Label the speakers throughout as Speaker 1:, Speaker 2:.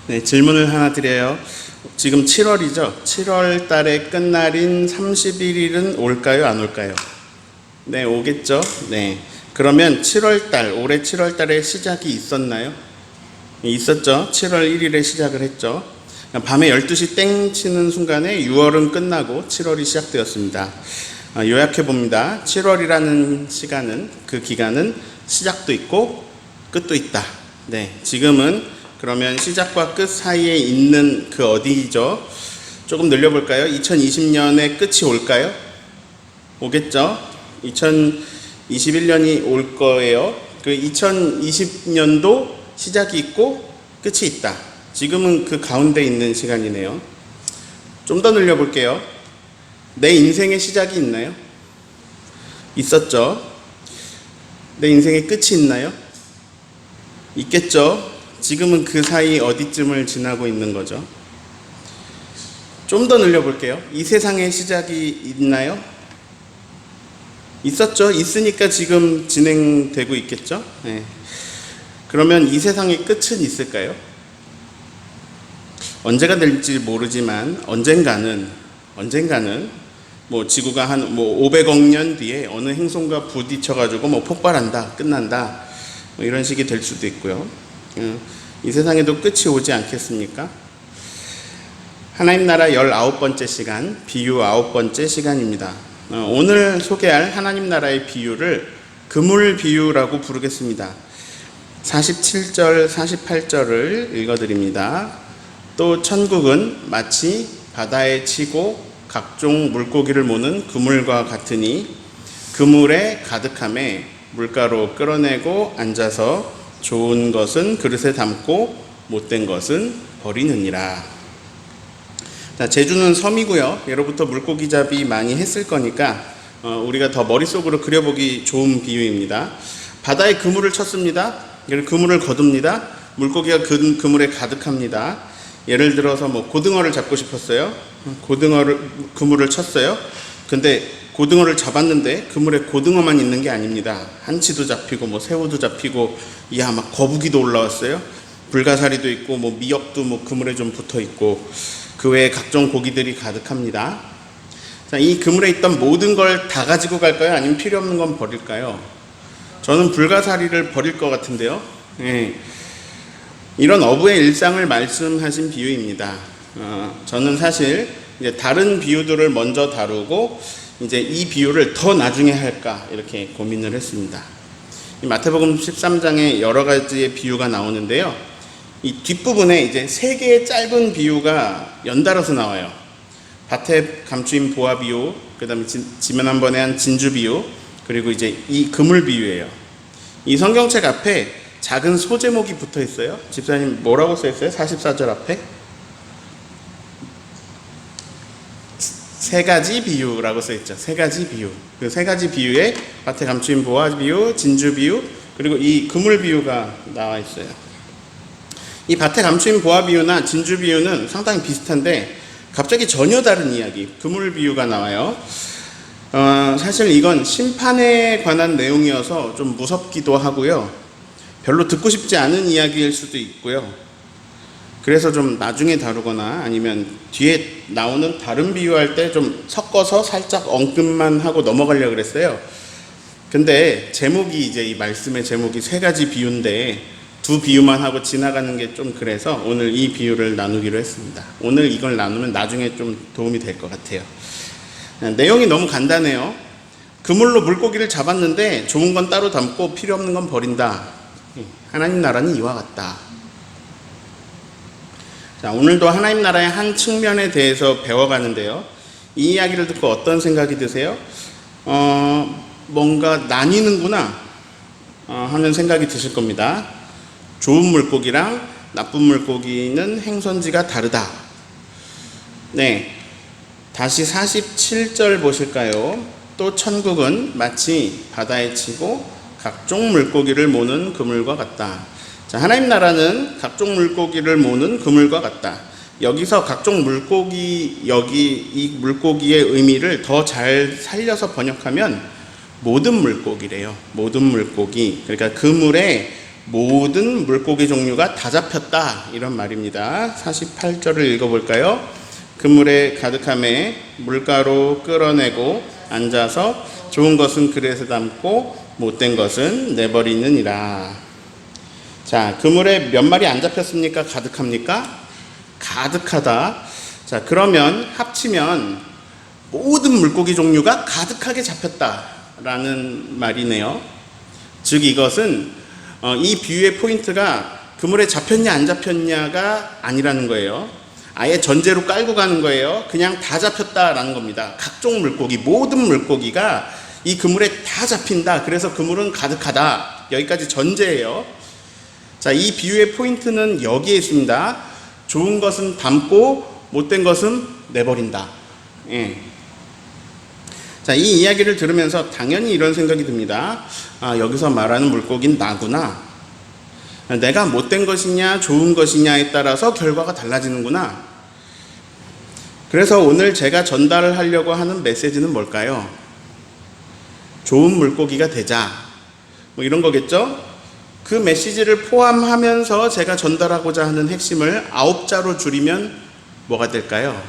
Speaker 1: 네, 질문을 하나 드려요. 지금 7월이죠? 7월 달의 끝날인 31일은 올까요? 안 올까요? 네, 오겠죠? 네. 그러면 7월 달, 올해 7월 달에 시작이 있었나요? 있었죠? 7월 1일에 시작을 했죠. 밤에 12시 땡 치는 순간에 6월은 끝나고 7월이 시작되었습니다. 요약해 봅니다. 7월이라는 시간은, 그 기간은 시작도 있고 끝도 있다. 네, 지금은 그러면 시작과 끝 사이에 있는 그 어디죠? 조금 늘려볼까요? 2020년에 끝이 올까요? 오겠죠? 2021년이 올 거예요. 그 2020년도 시작이 있고 끝이 있다. 지금은 그 가운데 있는 시간이네요. 좀 더 늘려볼게요. 내 인생의 시작이 있나요? 있었죠? 내 인생의 끝이 있나요? 있겠죠? 지금은 그 사이 어디쯤을 지나고 있는 거죠? 좀 더 늘려볼게요. 이 세상의 시작이 있나요? 있었죠? 있으니까 지금 진행되고 있겠죠? 네. 그러면 이 세상의 끝은 있을까요? 언제가 될지 모르지만 언젠가는 뭐 지구가 한 500억 년 뒤에 어느 행성과 부딪혀가지고 폭발한다, 끝난다, 이런 식이 될 수도 있고요. 이 세상에도 끝이 오지 않겠습니까? 하나님 나라 19번째 시간, 비유 9번째 시간입니다. 오늘 소개할 하나님 나라의 비유를 그물 비유라고 부르겠습니다. 47절, 48절을 읽어드립니다. 또 천국은 마치 바다에 치고 각종 물고기를 모는 그물과 같으니 그물에 가득함에 물가로 끌어내고 앉아서 좋은 것은 그릇에 담고 못된 것은 버리느니라. 자, 제주는 섬이고요. 예로부터 물고기 잡이 많이 했을 거니까 우리가 더 머릿속으로 그려보기 좋은 비유입니다. 바다에 그물을 쳤습니다. 그물을 거둡니다. 물고기가 그 그물에 가득합니다. 예를 들어서 고등어를 잡고 싶었어요. 그물을 쳤어요. 근데 고등어를 잡았는데 그물에 고등어만 있는 게 아닙니다. 한치도 잡히고 새우도 잡히고 막 거북이도 올라왔어요. 불가사리도 있고 미역도 그물에 좀 붙어 있고 그 외에 각종 고기들이 가득합니다. 자, 이 그물에 있던 모든 걸 다 가지고 갈까요? 아니면 필요 없는 건 버릴까요? 저는 불가사리를 버릴 것 같은데요. 네. 이런 어부의 일상을 말씀하신 비유입니다. 저는 사실 이제 다른 비유들을 먼저 다루고 이제 이 비유를 더 나중에 할까 이렇게 고민을 했습니다. 마태복음 13장에 여러 가지의 비유가 나오는데요. 이 뒷부분에 이제 3개의 짧은 비유가 연달아서 나와요. 밭에 감추인 보화 비유, 그 다음에 지면 한 번에 한 진주 비유, 그리고 이제 이 그물 비유예요. 이 성경책 앞에 작은 소제목이 붙어 있어요. 집사님 뭐라고 써 있어요? 44절 앞에 3가지 비유라고 써 있죠. 3가지 비유. 그 3가지 비유에 밭에 감추인 보화 비유, 진주 비유, 그리고 이 그물 비유가 나와 있어요. 이 밭에 감추인 보화 비유나 진주 비유는 상당히 비슷한데 갑자기 전혀 다른 이야기, 그물 비유가 나와요. 사실 이건 심판에 관한 내용이어서 좀 무섭기도 하고요. 별로 듣고 싶지 않은 이야기일 수도 있고요. 그래서 좀 나중에 다루거나 아니면 뒤에 나오는 다른 비유할 때 좀 섞어서 살짝 언급만 하고 넘어가려고 그랬어요. 근데 제목이 이제 이 말씀의 제목이 3가지 비유인데 2 비유만 하고 지나가는 게 좀 그래서 오늘 이 비유를 나누기로 했습니다. 오늘 이걸 나누면 나중에 좀 도움이 될 것 같아요. 내용이 너무 간단해요. 그물로 물고기를 잡았는데 좋은 건 따로 담고 필요 없는 건 버린다. 하나님 나라는 이와 같다. 자, 오늘도 하나님 나라의 한 측면에 대해서 배워가는데요. 이 이야기를 듣고 어떤 생각이 드세요? 뭔가 나뉘는구나 하는 생각이 드실 겁니다. 좋은 물고기랑 나쁜 물고기는 행선지가 다르다. 네, 다시 47절 보실까요? 또 천국은 마치 바다에 치고 각종 물고기를 모는 그물과 같다. 자, 하나님 나라는 각종 물고기를 모는 그물과 같다. 여기서 각종 물고기, 여기 이 물고기의 의미를 더 잘 살려서 번역하면 모든 물고기래요. 모든 물고기. 그러니까 그물에 모든 물고기 종류가 다 잡혔다, 이런 말입니다. 48절을 읽어볼까요? 그물에 가득함에 물가로 끌어내고 앉아서 좋은 것은 그릇에 담고 못된 것은 내버리느니라. 자, 그물에 몇 마리 안 잡혔습니까? 가득합니까? 가득하다. 자, 그러면 합치면 모든 물고기 종류가 가득하게 잡혔다라는 말이네요. 즉 이것은 이 비유의 포인트가 그물에 잡혔냐 안 잡혔냐가 아니라는 거예요. 아예 전제로 깔고 가는 거예요. 그냥 다 잡혔다라는 겁니다. 각종 물고기, 모든 물고기가 이 그물에 다 잡힌다. 그래서 그물은 가득하다. 여기까지 전제예요. 자, 이 비유의 포인트는 여기에 있습니다. 좋은 것은 담고 못된 것은 내버린다. 예. 자, 이 이야기를 들으면서 당연히 이런 생각이 듭니다. 아, 여기서 말하는 물고기는 나구나. 내가 못된 것이냐 좋은 것이냐에 따라서 결과가 달라지는구나. 그래서 오늘 제가 전달을 하려고 하는 메시지는 뭘까요? 좋은 물고기가 되자, 뭐 이런 거겠죠? 그 메시지를 포함하면서 제가 전달하고자 하는 핵심을 9자로 줄이면 뭐가 될까요?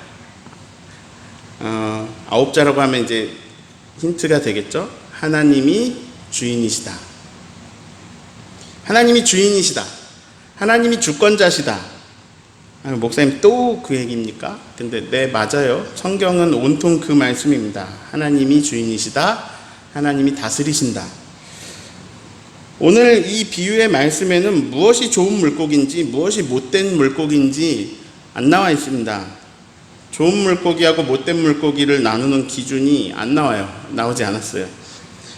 Speaker 1: 9자라고 하면 이제 힌트가 되겠죠? 하나님이 주인이시다. 하나님이 주인이시다. 하나님이 주권자시다. 목사님 또 그 얘기입니까? 근데 네, 맞아요. 성경은 온통 그 말씀입니다. 하나님이 주인이시다. 하나님이 다스리신다. 오늘 이 비유의 말씀에는 무엇이 좋은 물고기인지 무엇이 못된 물고기인지 안 나와 있습니다. 좋은 물고기하고 못된 물고기를 나누는 기준이 안 나와요. 나오지 않았어요.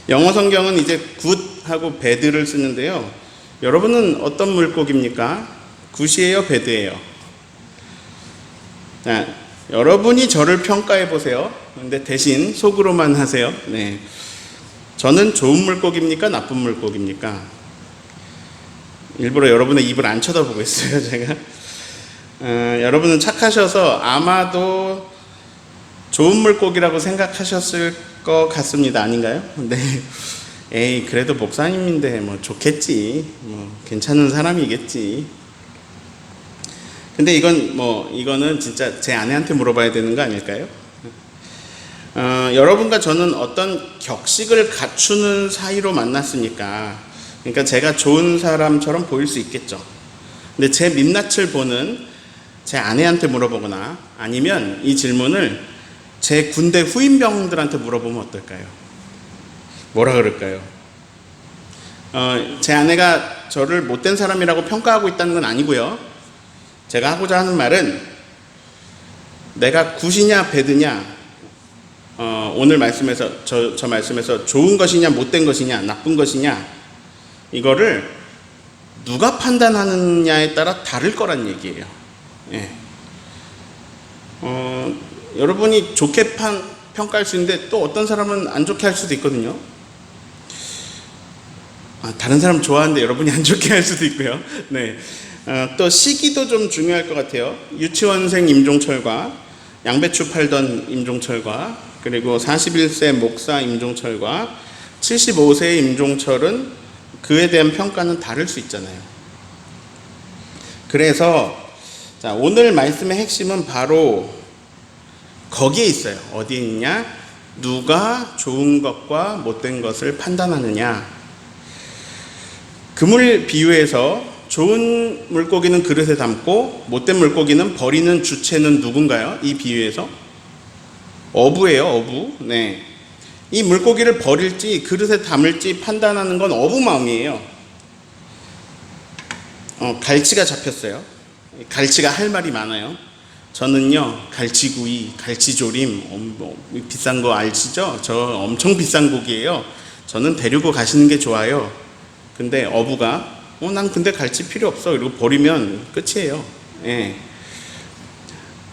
Speaker 1: 영어 성경은 이제 굿하고 배드를 쓰는데요. 여러분은 어떤 물고기입니까? 굿이에요, 배드예요? 자, 여러분이 저를 평가해 보세요. 근데 대신 속으로만 하세요. 네. 저는 좋은 물고기입니까? 나쁜 물고기입니까? 일부러 여러분의 입을 안 쳐다보고 있어요, 제가. 여러분은 착하셔서 아마도 좋은 물고기라고 생각하셨을 것 같습니다. 아닌가요? 네. 에이, 그래도 목사님인데 뭐 좋겠지. 뭐 괜찮은 사람이겠지. 근데 이거는 진짜 제 아내한테 물어봐야 되는 거 아닐까요? 여러분과 저는 어떤 격식을 갖추는 사이로 만났으니까, 그러니까 제가 좋은 사람처럼 보일 수 있겠죠. 근데 제 민낯을 보는 제 아내한테 물어보거나 아니면 이 질문을 제 군대 후임병들한테 물어보면 어떨까요? 뭐라 그럴까요? 제 아내가 저를 못된 사람이라고 평가하고 있다는 건 아니고요. 제가 하고자 하는 말은 내가 굿이냐 배드냐, 오늘 말씀에서 저 말씀에서 좋은 것이냐 못된 것이냐 나쁜 것이냐, 이거를 누가 판단하느냐에 따라 다를 거란 얘기예요. 예. 여러분이 좋게 평가할 수 있는데 또 어떤 사람은 안 좋게 할 수도 있거든요. 다른 사람 좋아하는데 여러분이 안 좋게 할 수도 있고요. 네. 또 시기도 좀 중요할 것 같아요. 유치원생 임종철과 양배추 팔던 임종철과 그리고 41세 목사 임종철과 75세의 임종철은 그에 대한 평가는 다를 수 있잖아요. 그래서 자, 오늘 말씀의 핵심은 바로 거기에 있어요. 어디에 있냐? 누가 좋은 것과 못된 것을 판단하느냐. 그물 비유에서 좋은 물고기는 그릇에 담고 못된 물고기는 버리는 주체는 누군가요? 이 비유에서 어부예요. 어부. 네. 이 물고기를 버릴지 그릇에 담을지 판단하는 건 어부 마음이에요. 갈치가 잡혔어요. 갈치가 할 말이 많아요. 저는요, 갈치구이, 갈치조림, 비싼 거 아시죠? 저 엄청 비싼 고기예요. 저는 데리고 가시는 게 좋아요. 근데 어부가 난 근데 갈치 필요 없어. 그리고 버리면 끝이에요. 예.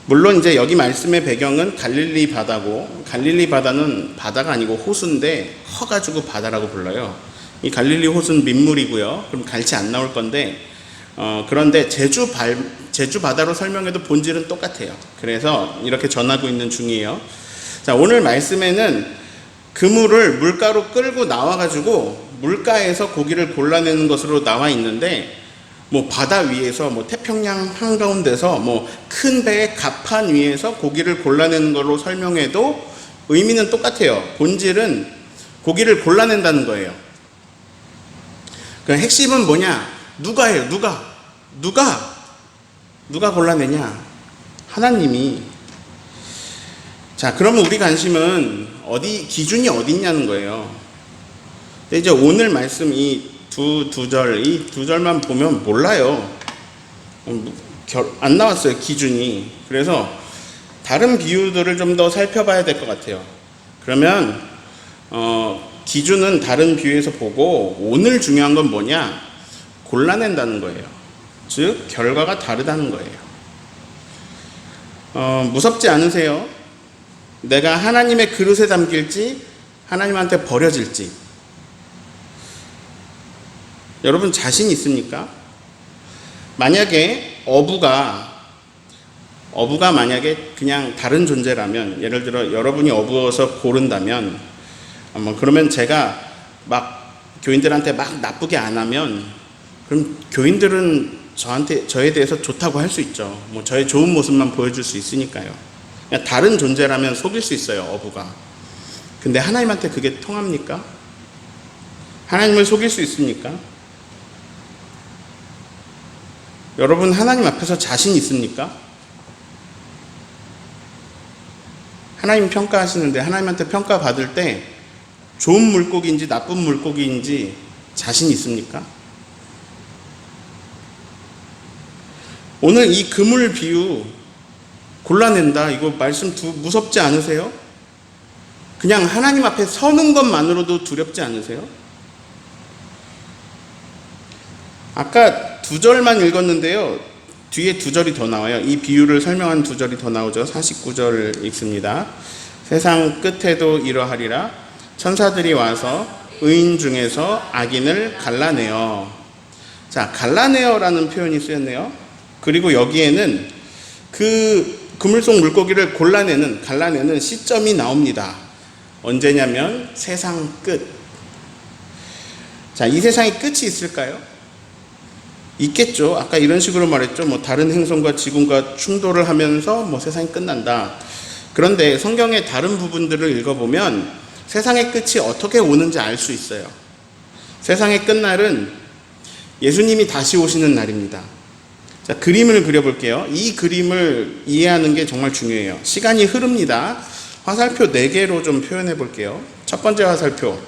Speaker 1: 물론 이제 여기 말씀의 배경은 갈릴리 바다고, 갈릴리 바다는 바다가 아니고 호수인데 커가지고 바다라고 불러요. 이 갈릴리 호수는 민물이고요. 그럼 갈치 안 나올 건데, 그런데 제주 바다로 설명해도 본질은 똑같아요. 그래서 이렇게 전하고 있는 중이에요. 자, 오늘 말씀에는 그물을 물가로 끌고 나와가지고 물가에서 고기를 골라내는 것으로 나와 있는데, 뭐 바다 위에서, 뭐 태평양 한가운데서, 뭐 큰 배의 갑판 위에서 고기를 골라내는 걸로 설명해도 의미는 똑같아요. 본질은 고기를 골라낸다는 거예요. 그 핵심은 뭐냐? 누가 해요? 누가 골라내냐? 하나님이. 자, 그러면 우리 관심은 기준이 어디 있냐는 거예요. 근데 이제 오늘 말씀 이 두 절만 보면 몰라요. 안 나왔어요, 기준이. 그래서 다른 비유들을 좀 더 살펴봐야 될 것 같아요. 그러면 기준은 다른 비유에서 보고, 오늘 중요한 건 뭐냐? 골라낸다는 거예요. 즉 결과가 다르다는 거예요. 무섭지 않으세요? 내가 하나님의 그릇에 담길지 하나님한테 버려질지. 여러분 자신 있습니까? 만약에 어부가 만약에 그냥 다른 존재라면, 예를 들어 여러분이 어부어서 고른다면, 그러면 제가 막 교인들한테 막 나쁘게 안 하면, 그럼 교인들은 저에 대해서 좋다고 할 수 있죠. 뭐 저의 좋은 모습만 보여줄 수 있으니까요. 그냥 다른 존재라면 속일 수 있어요, 어부가. 근데 하나님한테 그게 통합니까? 하나님을 속일 수 있습니까? 여러분 하나님 앞에서 자신 있습니까? 하나님 평가하시는데, 하나님한테 평가받을 때 좋은 물고기인지 나쁜 물고기인지 자신 있습니까? 오늘 이 그물 비유 골라낸다, 이거 말씀 무섭지 않으세요? 그냥 하나님 앞에 서는 것만으로도 두렵지 않으세요? 아까 2절만 읽었는데요, 뒤에 2절이 더 나와요. 이 비유를 설명한 2절이 더 나오죠. 49절 읽습니다. 세상 끝에도 이러하리라. 천사들이 와서 의인 중에서 악인을 갈라내어. 자, 갈라내어라는 표현이 쓰였네요. 그리고 여기에는 그 그물 속 물고기를 갈라내는 시점이 나옵니다. 언제냐면 세상 끝. 자, 이 세상에 끝이 있을까요? 있겠죠. 아까 이런 식으로 말했죠. 뭐 다른 행성과 지구가 충돌을 하면서 뭐 세상이 끝난다. 그런데 성경의 다른 부분들을 읽어보면 세상의 끝이 어떻게 오는지 알 수 있어요. 세상의 끝날은 예수님이 다시 오시는 날입니다. 자, 그림을 그려볼게요. 이 그림을 이해하는 게 정말 중요해요. 시간이 흐릅니다. 화살표 4개로 좀 표현해 볼게요. 첫 번째 화살표.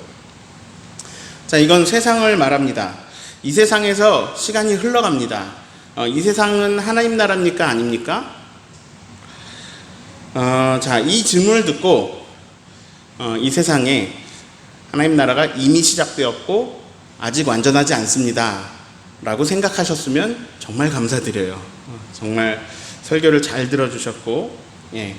Speaker 1: 자, 이건 세상을 말합니다. 이 세상에서 시간이 흘러갑니다. 이 세상은 하나님 나라입니까? 아닙니까? 자, 이 질문을 듣고 이 세상에 하나님 나라가 이미 시작되었고 아직 완전하지 않습니다 라고 생각하셨으면 정말 감사드려요. 정말 설교를 잘 들어주셨고, 예,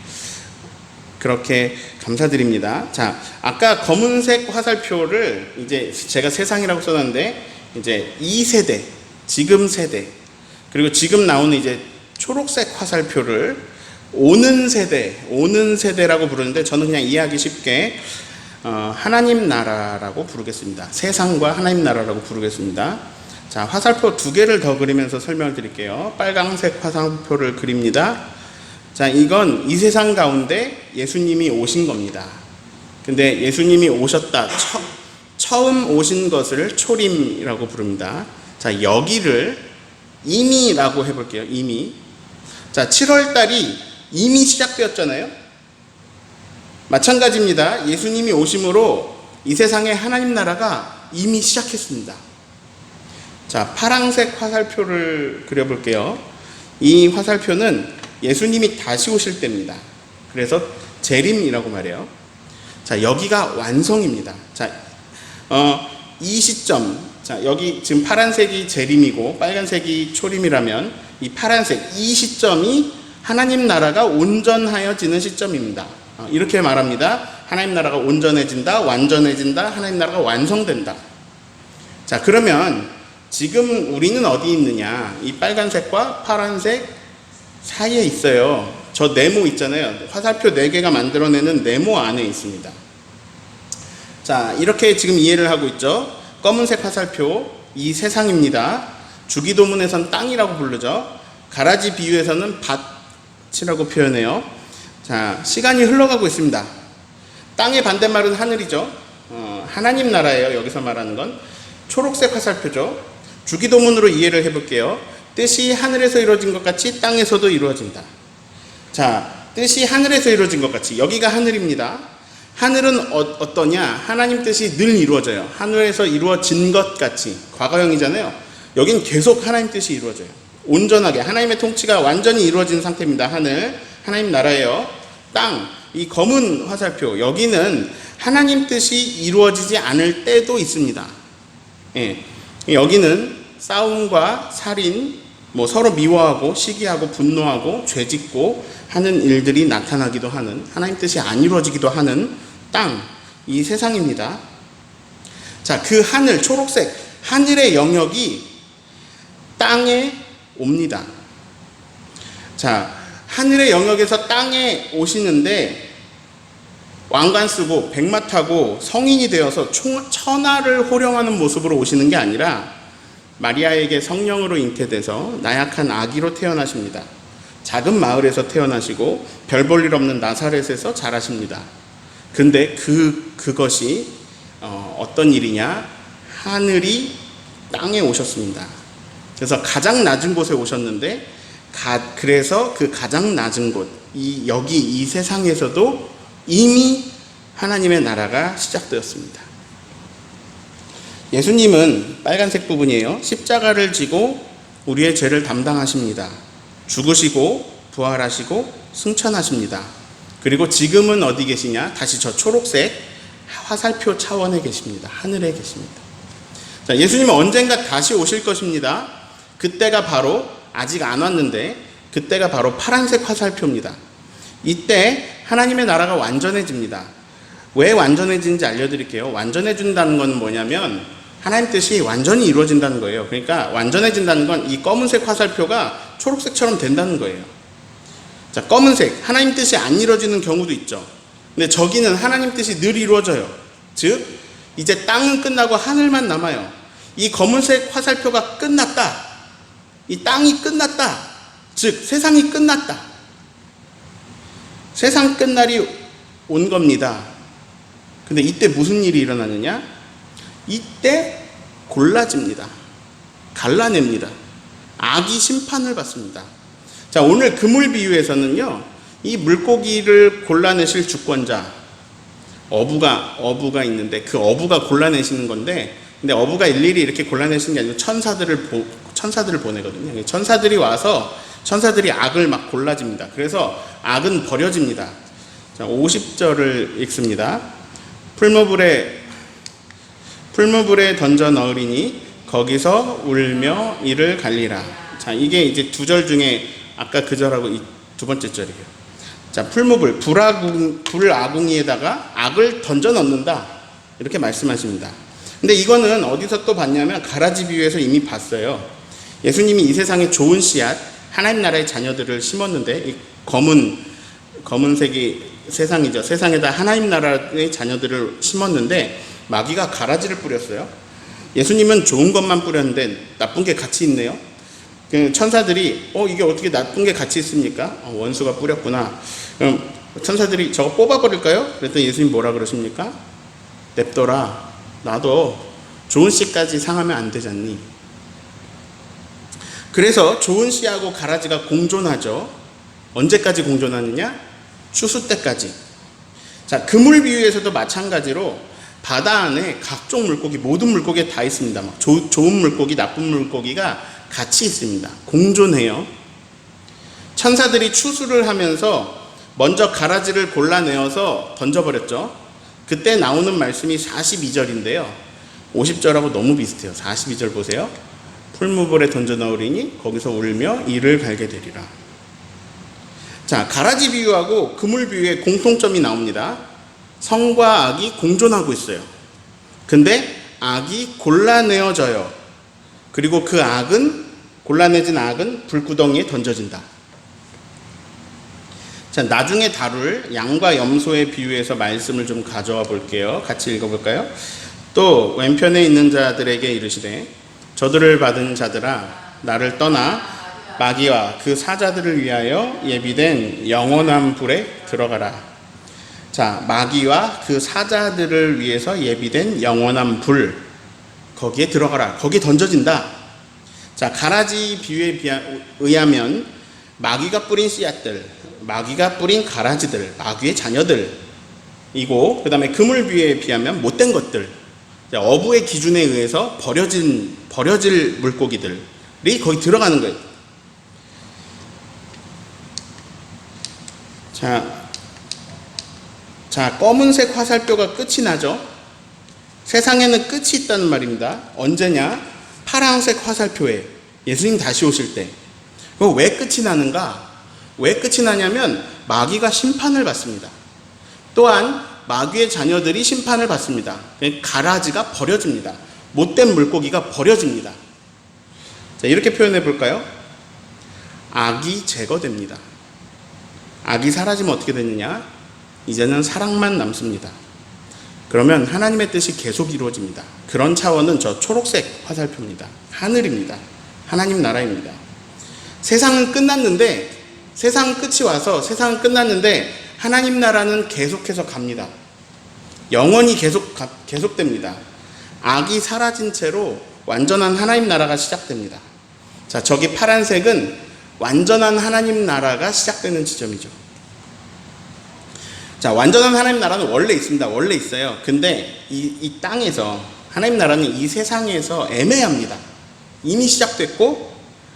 Speaker 1: 그렇게 감사드립니다. 자, 아까 검은색 화살표를 이제 제가 세상이라고 써놨는데, 이제 이 세대, 지금 세대, 그리고 지금 나오는 이제 초록색 화살표를 오는 세대라고 부르는데, 저는 그냥 이해하기 쉽게 하나님 나라라고 부르겠습니다. 세상과 하나님 나라라고 부르겠습니다. 자, 화살표 2개를 더 그리면서 설명을 드릴게요. 빨강색 화살표를 그립니다. 자, 이건 이 세상 가운데 예수님이 오신 겁니다. 근데 예수님이 오셨다, 처음 오신 것을 초림이라고 부릅니다. 자, 여기를 이미라고 해볼게요. 이미. 자, 7월 달이 이미 시작되었잖아요. 마찬가지입니다. 예수님이 오심으로 이 세상의 하나님 나라가 이미 시작했습니다. 자, 파란색 화살표를 그려볼게요. 이 화살표는 예수님이 다시 오실 때입니다. 그래서 재림이라고 말해요. 자, 여기가 완성입니다. 자, 이 시점, 자, 여기 지금 파란색이 재림이고 빨간색이 초림이라면 이 파란색, 이 시점이 하나님 나라가 온전하여지는 시점입니다. 이렇게 말합니다. 하나님 나라가 온전해진다, 완전해진다, 하나님 나라가 완성된다. 자, 그러면 지금 우리는 어디 있느냐? 이 빨간색과 파란색 사이에 있어요. 저 네모 있잖아요. 화살표 4개가 만들어내는 네모 안에 있습니다. 자, 이렇게 지금 이해를 하고 있죠. 검은색 화살표, 이 세상입니다. 주기도문에선 땅이라고 부르죠. 가라지 비유에서는 밭이라고 표현해요. 자, 시간이 흘러가고 있습니다. 땅의 반대말은 하늘이죠. 하나님 나라예요. 여기서 말하는 건 초록색 화살표죠. 주기도문으로 이해를 해볼게요. 뜻이 하늘에서 이루어진 것 같이 땅에서도 이루어진다. 자, 뜻이 하늘에서 이루어진 것 같이, 여기가 하늘입니다. 하늘은 어떠냐? 하나님 뜻이 늘 이루어져요. 하늘에서 이루어진 것 같이, 과거형이잖아요. 여긴 계속 하나님 뜻이 이루어져요. 온전하게 하나님의 통치가 완전히 이루어진 상태입니다. 하나님 나라예요. 땅, 이 검은 화살표, 여기는 하나님 뜻이 이루어지지 않을 때도 있습니다. 예, 여기는 싸움과 살인, 서로 미워하고 시기하고 분노하고 죄짓고 하는 일들이 나타나기도 하는, 하나님 뜻이 안 이루어지기도 하는 땅, 이 세상입니다. 자, 그 하늘, 초록색 하늘의 영역이 땅에 옵니다. 자, 하늘의 영역에서 땅에 오시는데 왕관 쓰고 백마 타고 성인이 되어서 천하를 호령하는 모습으로 오시는 게 아니라 마리아에게 성령으로 잉태돼서 나약한 아기로 태어나십니다. 작은 마을에서 태어나시고 별 볼 일 없는 나사렛에서 자라십니다. 근데 그것이 어떤 일이냐? 하늘이 땅에 오셨습니다. 그래서 가장 낮은 곳에 오셨는데, 그래서 그 가장 낮은 곳, 여기 이 세상에서도 이미 하나님의 나라가 시작되었습니다. 예수님은 빨간색 부분이에요. 십자가를 지고 우리의 죄를 담당하십니다. 죽으시고 부활하시고 승천하십니다. 그리고 지금은 어디 계시냐? 다시 저 초록색 화살표 차원에 계십니다. 하늘에 계십니다. 자, 예수님은 언젠가 다시 오실 것입니다. 그때가 바로, 아직 안 왔는데 그때가 바로 파란색 화살표입니다. 이때 하나님의 나라가 완전해집니다. 왜 완전해지는지 알려드릴게요. 완전해진다는 건 뭐냐면 하나님 뜻이 완전히 이루어진다는 거예요. 그러니까 완전해진다는 건 이 검은색 화살표가 초록색처럼 된다는 거예요. 자, 검은색, 하나님 뜻이 안 이루어지는 경우도 있죠. 근데 저기는 하나님 뜻이 늘 이루어져요. 즉, 이제 땅은 끝나고 하늘만 남아요. 이 검은색 화살표가 끝났다. 이 땅이 끝났다. 즉, 세상이 끝났다. 세상 끝날이 온 겁니다. 근데 이때 무슨 일이 일어나느냐? 이때 골라집니다. 갈라냅니다. 악이 심판을 받습니다. 자, 오늘 그물 비유에서는요, 이 물고기를 골라내실 주권자, 어부가 있는데 그 어부가 골라내시는 건데, 근데 어부가 일일이 이렇게 골라내시는 게 아니고 천사들을 보내거든요. 천사들이 와서 천사들이 악을 막 골라집니다. 그래서 악은 버려집니다. 자, 50절을 읽습니다. 풀무불에 던져 넣으리니 거기서 울며 이를 갈리라. 자, 이게 이제 두 절 중에 아까 그 절하고 이 두 번째 절이에요. 자, 불아궁이에다가 악을 던져 넣는다. 이렇게 말씀하십니다. 근데 이거는 어디서 또 봤냐면 가라지 비유에서 이미 봤어요. 예수님이 이 세상에 좋은 씨앗, 하나님 나라의 자녀들을 심었는데, 이 검은색이 세상이죠. 세상에다 하나님 나라의 자녀들을 심었는데 마귀가 가라지를 뿌렸어요. 예수님은 좋은 것만 뿌렸는데 나쁜 게 같이 있네요. 천사들이 이게 어떻게 나쁜 게 같이 있습니까? 원수가 뿌렸구나. 그럼 천사들이 저거 뽑아버릴까요? 그랬더니 예수님 뭐라 그러십니까? 냅둬라. 나도 좋은 씨까지 상하면 안 되잖니. 그래서 좋은 씨하고 가라지가 공존하죠. 언제까지 공존하느냐? 추수 때까지. 자, 그물 비유에서도 마찬가지로 바다 안에 각종 물고기, 모든 물고기에 다 있습니다. 막 좋은 물고기, 나쁜 물고기가 같이 있습니다. 공존해요. 천사들이 추수를 하면서 먼저 가라지를 골라내어서 던져버렸죠. 그때 나오는 말씀이 42절인데요. 50절하고 너무 비슷해요. 42절 보세요. 풀무불에 던져 넣으리니 거기서 울며 이를 갈게 되리라. 자, 가라지 비유하고 그물 비유의 공통점이 나옵니다. 성과 악이 공존하고 있어요. 근데 악이 골라내어져요. 그리고 그 골라내진 악은 불구덩이에 던져진다. 자, 나중에 다룰 양과 염소의 비유에서 말씀을 좀 가져와 볼게요. 같이 읽어볼까요? 또 왼편에 있는 자들에게 이르시되 저들을 받은 자들아 나를 떠나 마귀와 그 사자들을 위하여 예비된 영원한 불에 들어가라. 자, 마귀와 그 사자들을 위해서 예비된 영원한 불, 거기에 들어가라. 거기에 던져진다. 자, 가라지 비유에 의하면 마귀가 뿌린 씨앗들, 마귀가 뿌린 가라지들, 마귀의 자녀들이고, 그 다음에 그물 비유에 비하면 못된 것들, 어부의 기준에 의해서 버려질 물고기들이 거기 들어가는 거예요. 자, 검은색 화살표가 끝이 나죠. 세상에는 끝이 있다는 말입니다. 언제냐? 파란색 화살표에 예수님 다시 오실 때. 왜 끝이 나는가? 왜 끝이 나냐면 마귀가 심판을 받습니다. 또한 마귀의 자녀들이 심판을 받습니다. 가라지가 버려집니다. 못된 물고기가 버려집니다. 자, 이렇게 표현해 볼까요? 악이 제거됩니다. 악이 사라지면 어떻게 되느냐? 이제는 사랑만 남습니다. 그러면 하나님의 뜻이 계속 이루어집니다. 그런 차원은 저 초록색 화살표입니다. 하늘입니다. 하나님 나라입니다. 세상은 끝났는데, 세상 끝이 와서 세상은 끝났는데 하나님 나라는 계속해서 갑니다. 영원히 계속됩니다. 악이 사라진 채로 완전한 하나님 나라가 시작됩니다. 자, 저기 파란색은 완전한 하나님 나라가 시작되는 지점이죠. 자, 완전한 하나님 나라는 원래 있습니다. 원래 있어요. 근데 이 땅에서, 하나님 나라는 이 세상에서 애매합니다. 이미 시작됐고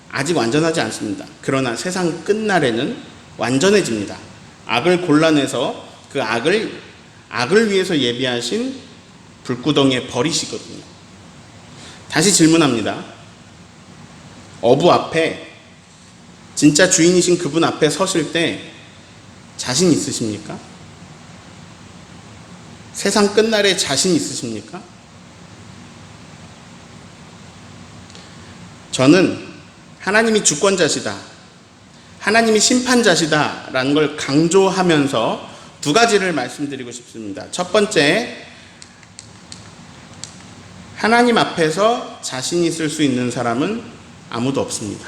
Speaker 1: 아직 완전하지 않습니다. 그러나 세상 끝날에는 완전해집니다. 악을 골라내서 그 악을 위해서 예비하신 불구덩이에 버리시거든요. 다시 질문합니다. 어부 앞에, 진짜 주인이신 그분 앞에 서실 때 자신 있으십니까? 세상 끝날에 자신 있으십니까? 저는 하나님이 주권자시다, 하나님이 심판자시다 라는 걸 강조하면서 두 가지를 말씀드리고 싶습니다. 첫 번째, 하나님 앞에서 자신 있을 수 있는 사람은 아무도 없습니다.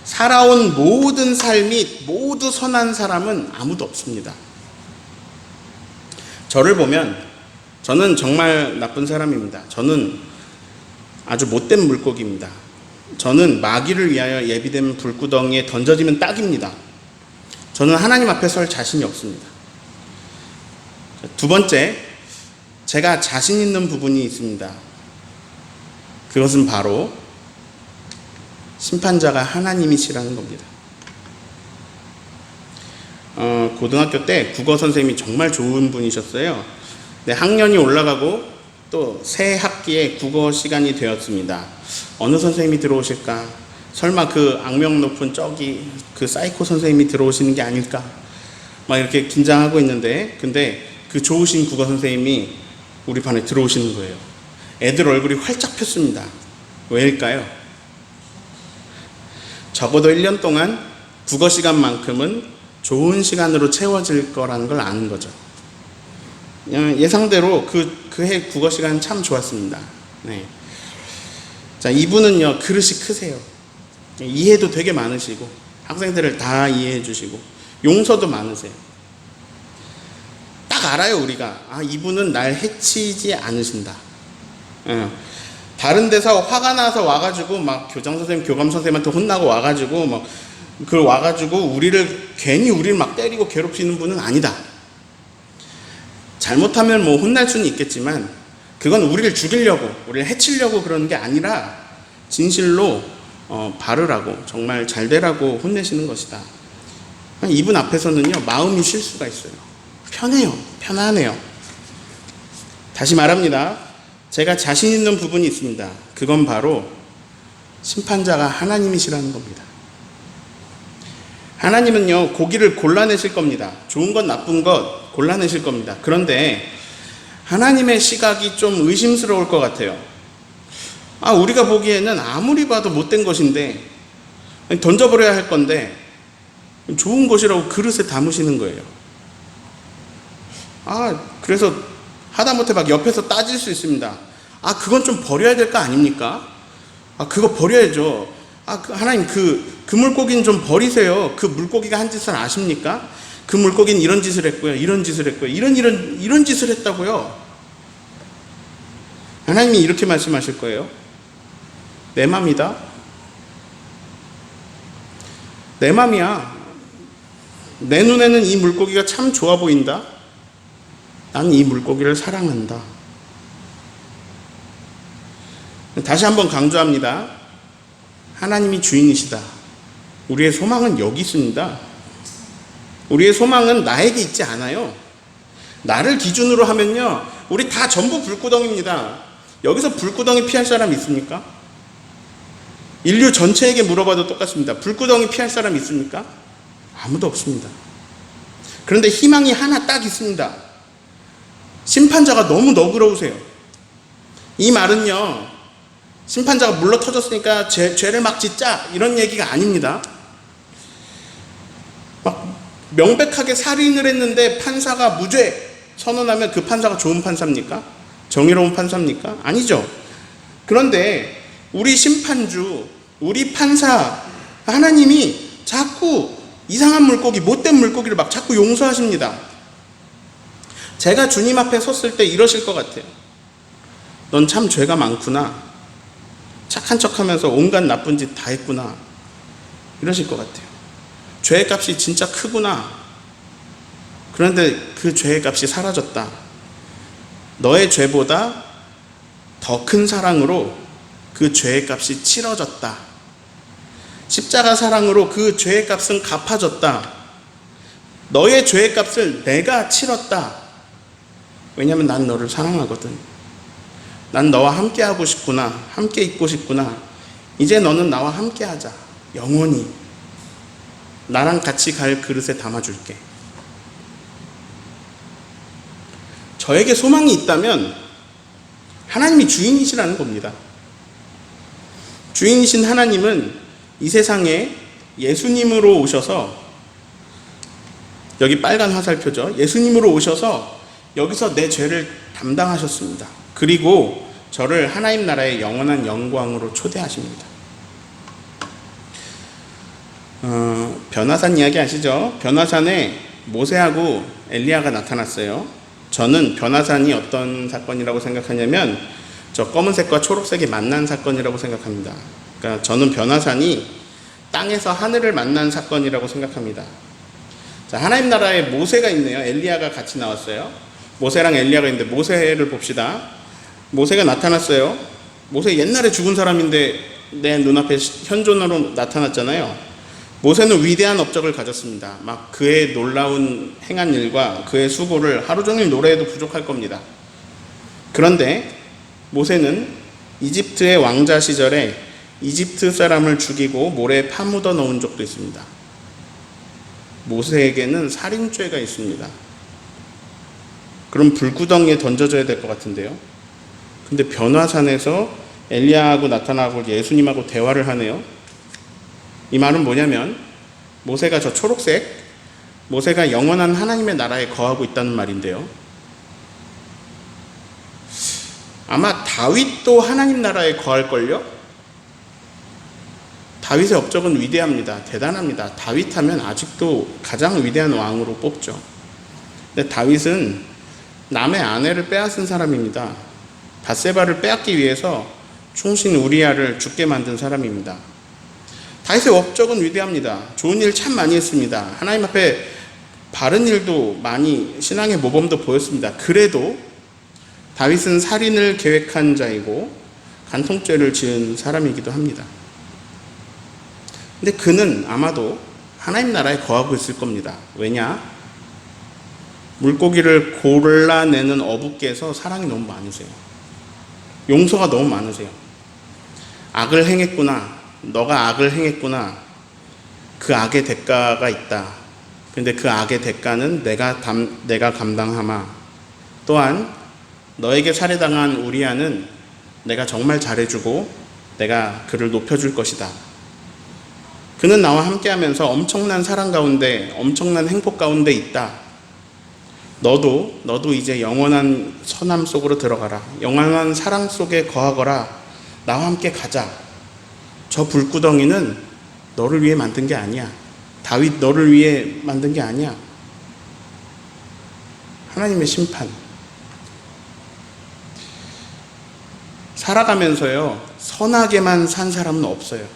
Speaker 1: 살아온 모든 삶이 모두 선한 사람은 아무도 없습니다. 저를 보면 저는 정말 나쁜 사람입니다. 저는 아주 못된 물고기입니다. 저는 마귀를 위하여 예비된 불구덩이에 던져지면 딱입니다. 저는 하나님 앞에 설 자신이 없습니다. 두 번째, 제가 자신 있는 부분이 있습니다. 그것은 바로 심판자가 하나님이시라는 겁니다. 고등학교 때 국어 선생님이 정말 좋은 분이셨어요. 네, 학년이 올라가고 또 새 학기에 국어 시간이 되었습니다. 어느 선생님이 들어오실까? 설마 그 악명 높은 저기 그 사이코 선생님이 들어오시는 게 아닐까? 막 이렇게 긴장하고 있는데, 근데 그 좋으신 국어 선생님이 우리 반에 들어오시는 거예요. 애들 얼굴이 활짝 폈습니다. 왜일까요? 적어도 1년 동안 국어 시간만큼은 좋은 시간으로 채워질 거라는 걸 아는 거죠. 예상대로 그 해 국어 시간 참 좋았습니다. 네. 자, 이분은요, 그릇이 크세요. 이해도 되게 많으시고, 학생들을 다 이해해 주시고, 용서도 많으세요. 딱 알아요, 우리가. 아, 이분은 날 해치지 않으신다. 다른 데서 화가 나서 와가지고, 막 교장 선생님, 교감 선생님한테 혼나고 와가지고, 막, 괜히 우리를 막 때리고 괴롭히는 분은 아니다. 잘못하면 뭐 혼날 수는 있겠지만, 그건 우리를 죽이려고, 우리를 해치려고 그러는 게 아니라, 진실로, 바르라고, 정말 잘 되라고 혼내시는 것이다. 이분 앞에서는요, 마음이 쉴 수가 있어요. 편안해요. 다시 말합니다. 제가 자신 있는 부분이 있습니다. 그건 바로 심판자가 하나님이시라는 겁니다. 하나님은요, 고기를 골라내실 겁니다. 좋은 것, 나쁜 것 골라내실 겁니다. 그런데 하나님의 시각이 좀 의심스러울 것 같아요. 우리가 보기에는 아무리 봐도 못된 것인데, 던져버려야 할 건데, 좋은 것이라고 그릇에 담으시는 거예요. 그래서 하다못해 막 옆에서 따질 수 있습니다. 아, 그건 좀 버려야 될 거 아닙니까? 아, 그거 버려야죠. 아, 하나님, 그 물고기는 좀 버리세요. 그 물고기가 한 짓을 아십니까? 그 물고기는 이런 짓을 했고요. 이런 짓을 했고요. 이런 짓을 했다고요. 하나님이 이렇게 말씀하실 거예요. 내 맘이다. 내 맘이야. 내 눈에는 이 물고기가 참 좋아 보인다. 난 이 물고기를 사랑한다. 다시 한번 강조합니다. 하나님이 주인이시다. 우리의 소망은 여기 있습니다. 우리의 소망은 나에게 있지 않아요. 나를 기준으로 하면요, 우리 다 전부 불구덩이입니다. 여기서 불구덩이 피할 사람 있습니까? 인류 전체에게 물어봐도 똑같습니다. 불구덩이 피할 사람 있습니까? 아무도 없습니다. 그런데 희망이 하나 딱 있습니다. 심판자가 너무 너그러우세요. 이 말은요, 심판자가 물러 터졌으니까 죄를 막 짓자, 이런 얘기가 아닙니다. 막 명백하게 살인을 했는데 판사가 무죄 선언하면 그 판사가 좋은 판사입니까? 정의로운 판사입니까? 아니죠. 그런데 우리 심판주, 우리 판사, 하나님이 자꾸 이상한 물고기, 못된 물고기를 막 자꾸 용서하십니다. 제가 주님 앞에 섰을 때 이러실 것 같아요. 넌 참 죄가 많구나. 착한 척하면서 온갖 나쁜 짓 다 했구나. 이러실 것 같아요. 죄의 값이 진짜 크구나. 그런데 그 죄의 값이 사라졌다. 너의 죄보다 더 큰 사랑으로 그 죄의 값이 치러졌다. 십자가 사랑으로 그 죄의 값은 갚아졌다. 너의 죄의 값을 내가 치렀다. 왜냐하면 난 너를 사랑하거든. 난 너와 함께 하고 싶구나. 함께 있고 싶구나. 이제 너는 나와 함께 하자. 영원히. 나랑 같이 갈 그릇에 담아줄게. 저에게 소망이 있다면 하나님이 주인이시라는 겁니다. 주인이신 하나님은 이 세상에 예수님으로 오셔서, 여기 빨간 화살표죠. 예수님으로 오셔서 여기서 내 죄를 담당하셨습니다. 그리고 저를 하나님 나라의 영원한 영광으로 초대하십니다. 변화산 이야기 아시죠? 변화산에 모세하고 엘리야가 나타났어요. 저는 변화산이 어떤 사건이라고 생각하냐면 저 검은색과 초록색이 만난 사건이라고 생각합니다. 그러니까 저는 변화산이 땅에서 하늘을 만난 사건이라고 생각합니다. 자, 하나님 나라에 모세가 있네요. 엘리야가 같이 나왔어요. 모세랑 엘리야가 있는데 모세를 봅시다. 모세가 나타났어요. 모세 옛날에 죽은 사람인데 내 눈앞에 현존으로 나타났잖아요. 모세는 위대한 업적을 가졌습니다. 막 그의 놀라운 행한 일과 그의 수고를 하루 종일 노래해도 부족할 겁니다. 그런데 모세는 이집트의 왕자 시절에 이집트 사람을 죽이고 모래에 파묻어 놓은 적도 있습니다. 모세에게는 살인죄가 있습니다. 그럼 불구덩이에 던져져야 될 것 같은데요. 근데 변화산에서 엘리야하고 나타나고 예수님하고 대화를 하네요. 이 말은 뭐냐면 모세가 저 초록색, 모세가 영원한 하나님의 나라에 거하고 있다는 말인데요. 아마 다윗도 하나님 나라에 거할걸요? 다윗의 업적은 위대합니다. 대단합니다. 다윗 하면 아직도 가장 위대한 왕으로 뽑죠. 근데 다윗은 남의 아내를 빼앗은 사람입니다. 밧세바를 빼앗기 위해서 충신 우리야를 죽게 만든 사람입니다. 다윗의 업적은 위대합니다. 좋은 일 참 많이 했습니다. 하나님 앞에 바른 일도 많이, 신앙의 모범도 보였습니다. 그래도 다윗은 살인을 계획한 자이고 간통죄를 지은 사람이기도 합니다. 근데 그는 아마도 하나님 나라에 거하고 있을 겁니다. 왜냐? 물고기를 골라내는 어부께서 사랑이 너무 많으세요. 용서가 너무 많으세요. 악을 행했구나. 너가 악을 행했구나. 그 악의 대가가 있다. 근데 그 악의 대가는 내가 감당하마. 또한 너에게 살해당한 우리아는 내가 정말 잘해주고 내가 그를 높여줄 것이다. 그는 나와 함께하면서 엄청난 사랑 가운데, 엄청난 행복 가운데 있다. 너도 이제 영원한 선함 속으로 들어가라. 영원한 사랑 속에 거하거라. 나와 함께 가자. 저 불구덩이는 너를 위해 만든 게 아니야. 다윗 너를 위해 만든 게 아니야. 하나님의 심판. 살아가면서요, 선하게만 산 사람은 없어요.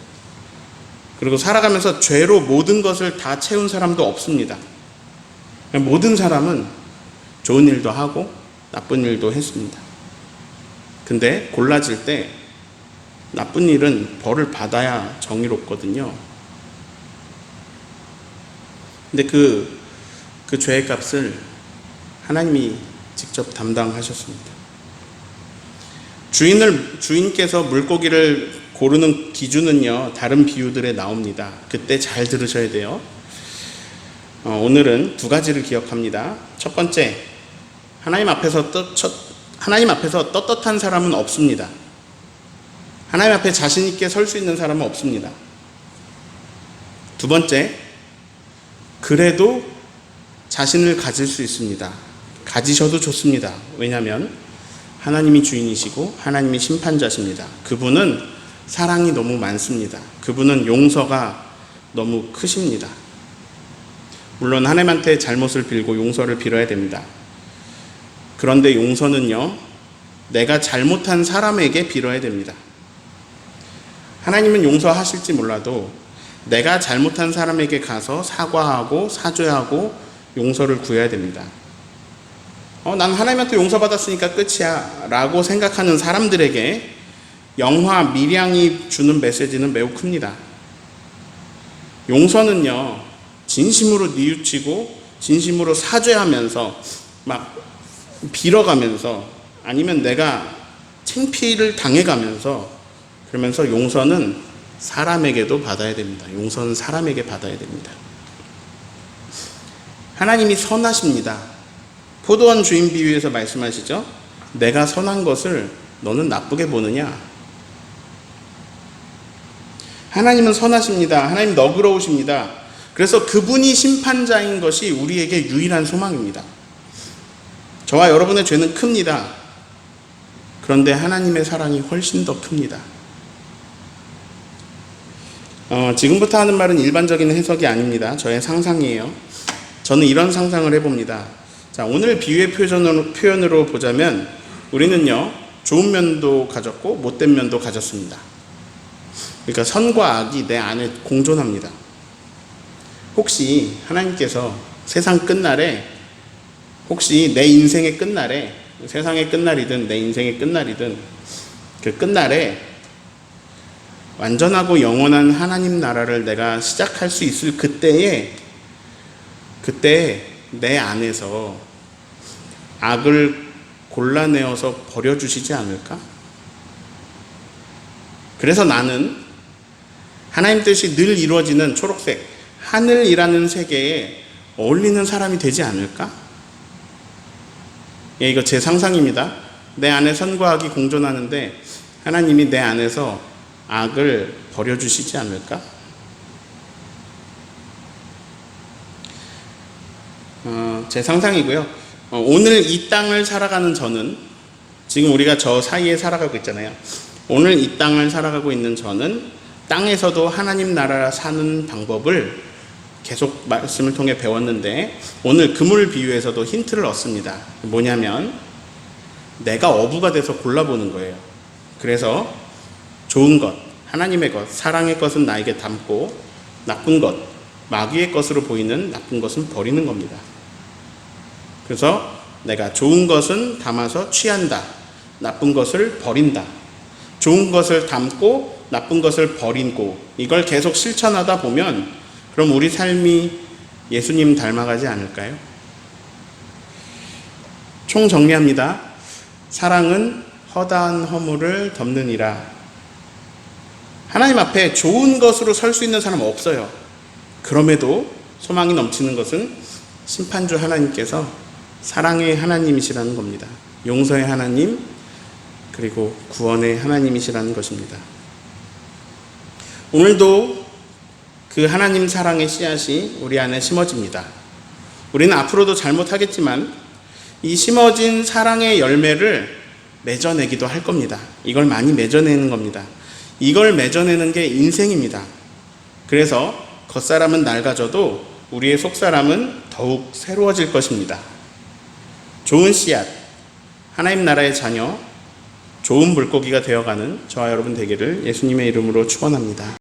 Speaker 1: 그리고 살아가면서 죄로 모든 것을 다 채운 사람도 없습니다. 모든 사람은 좋은 일도 하고 나쁜 일도 했습니다. 근데 골라질 때 나쁜 일은 벌을 받아야 정의롭거든요. 근데 그 죄의 값을 하나님이 직접 담당하셨습니다. 주인께서 물고기를 고르는 기준은요, 다른 비유들에 나옵니다. 그때 잘 들으셔야 돼요. 오늘은 두 가지를 기억합니다. 첫 번째, 하나님 앞에서 떳떳한 사람은 없습니다. 하나님 앞에 자신 있게 설 수 있는 사람은 없습니다. 두 번째, 그래도 자신을 가질 수 있습니다. 가지셔도 좋습니다. 왜냐하면 하나님이 주인이시고 하나님이 심판자십니다. 그분은 사랑이 너무 많습니다. 그분은 용서가 너무 크십니다. 물론 하나님한테 잘못을 빌고 용서를 빌어야 됩니다. 그런데 용서는요, 내가 잘못한 사람에게 빌어야 됩니다. 하나님은 용서하실지 몰라도 내가 잘못한 사람에게 가서 사과하고 사죄하고 용서를 구해야 됩니다. 난 하나님한테 용서받았으니까 끝이야 라고 생각하는 사람들에게 영화 밀양이 주는 메시지는 매우 큽니다. 용서는요, 진심으로 뉘우치고 진심으로 사죄하면서 막 빌어가면서 아니면 내가 창피를 당해가면서 그러면서 용서는 사람에게도 받아야 됩니다. 용서는 사람에게 받아야 됩니다. 하나님이 선하십니다. 포도원 주인 비유에서 말씀하시죠. 내가 선한 것을 너는 나쁘게 보느냐? 하나님은 선하십니다. 하나님 너그러우십니다. 그래서 그분이 심판자인 것이 우리에게 유일한 소망입니다. 저와 여러분의 죄는 큽니다. 그런데 하나님의 사랑이 훨씬 더 큽니다. 지금부터 하는 말은 일반적인 해석이 아닙니다. 저의 상상이에요. 저는 이런 상상을 해봅니다. 자, 오늘 비유의 표현으로 보자면 우리는요, 좋은 면도 가졌고 못된 면도 가졌습니다. 그러니까 선과 악이 내 안에 공존합니다. 혹시 하나님께서 세상 끝날에, 혹시 내 인생의 끝날에, 세상의 끝날이든 내 인생의 끝날이든 그 끝날에 완전하고 영원한 하나님 나라를 내가 시작할 수 있을 그때 내 안에서 악을 골라내어서 버려주시지 않을까? 그래서 나는 하나님 뜻이 늘 이루어지는 초록색 하늘이라는 세계에 어울리는 사람이 되지 않을까? 예, 이거 제 상상입니다. 내 안에 선과 악이 공존하는데 하나님이 내 안에서 악을 버려주시지 않을까? 제 상상이고요. 오늘 이 땅을 살아가는 저는, 지금 우리가 저 사이에 살아가고 있잖아요. 오늘 이 땅을 살아가고 있는 저는 땅에서도 하나님 나라 사는 방법을 계속 말씀을 통해 배웠는데, 오늘 그물 비유에서도 힌트를 얻습니다. 뭐냐면 내가 어부가 돼서 골라보는 거예요. 그래서 좋은 것, 하나님의 것, 사랑의 것은 나에게 담고 나쁜 것, 마귀의 것으로 보이는 나쁜 것은 버리는 겁니다. 그래서 내가 좋은 것은 담아서 취한다. 나쁜 것을 버린다. 좋은 것을 담고 나쁜 것을 버리고, 이걸 계속 실천하다 보면 그럼 우리 삶이 예수님 닮아가지 않을까요? 총 정리합니다. 사랑은 허다한 허물을 덮느니라. 하나님 앞에 좋은 것으로 설 수 있는 사람은 없어요. 그럼에도 소망이 넘치는 것은 심판주 하나님께서 사랑의 하나님이시라는 겁니다. 용서의 하나님, 그리고 구원의 하나님이시라는 것입니다. 오늘도 그 하나님 사랑의 씨앗이 우리 안에 심어집니다. 우리는 앞으로도 잘못하겠지만 이 심어진 사랑의 열매를 맺어내기도 할 겁니다. 이걸 많이 맺어내는 겁니다. 이걸 맺어내는 게 인생입니다. 그래서 겉사람은 낡아져도 우리의 속사람은 더욱 새로워질 것입니다. 좋은 씨앗, 하나님 나라의 자녀, 좋은 물고기가 되어가는 저와 여러분 되기를 예수님의 이름으로 축원합니다.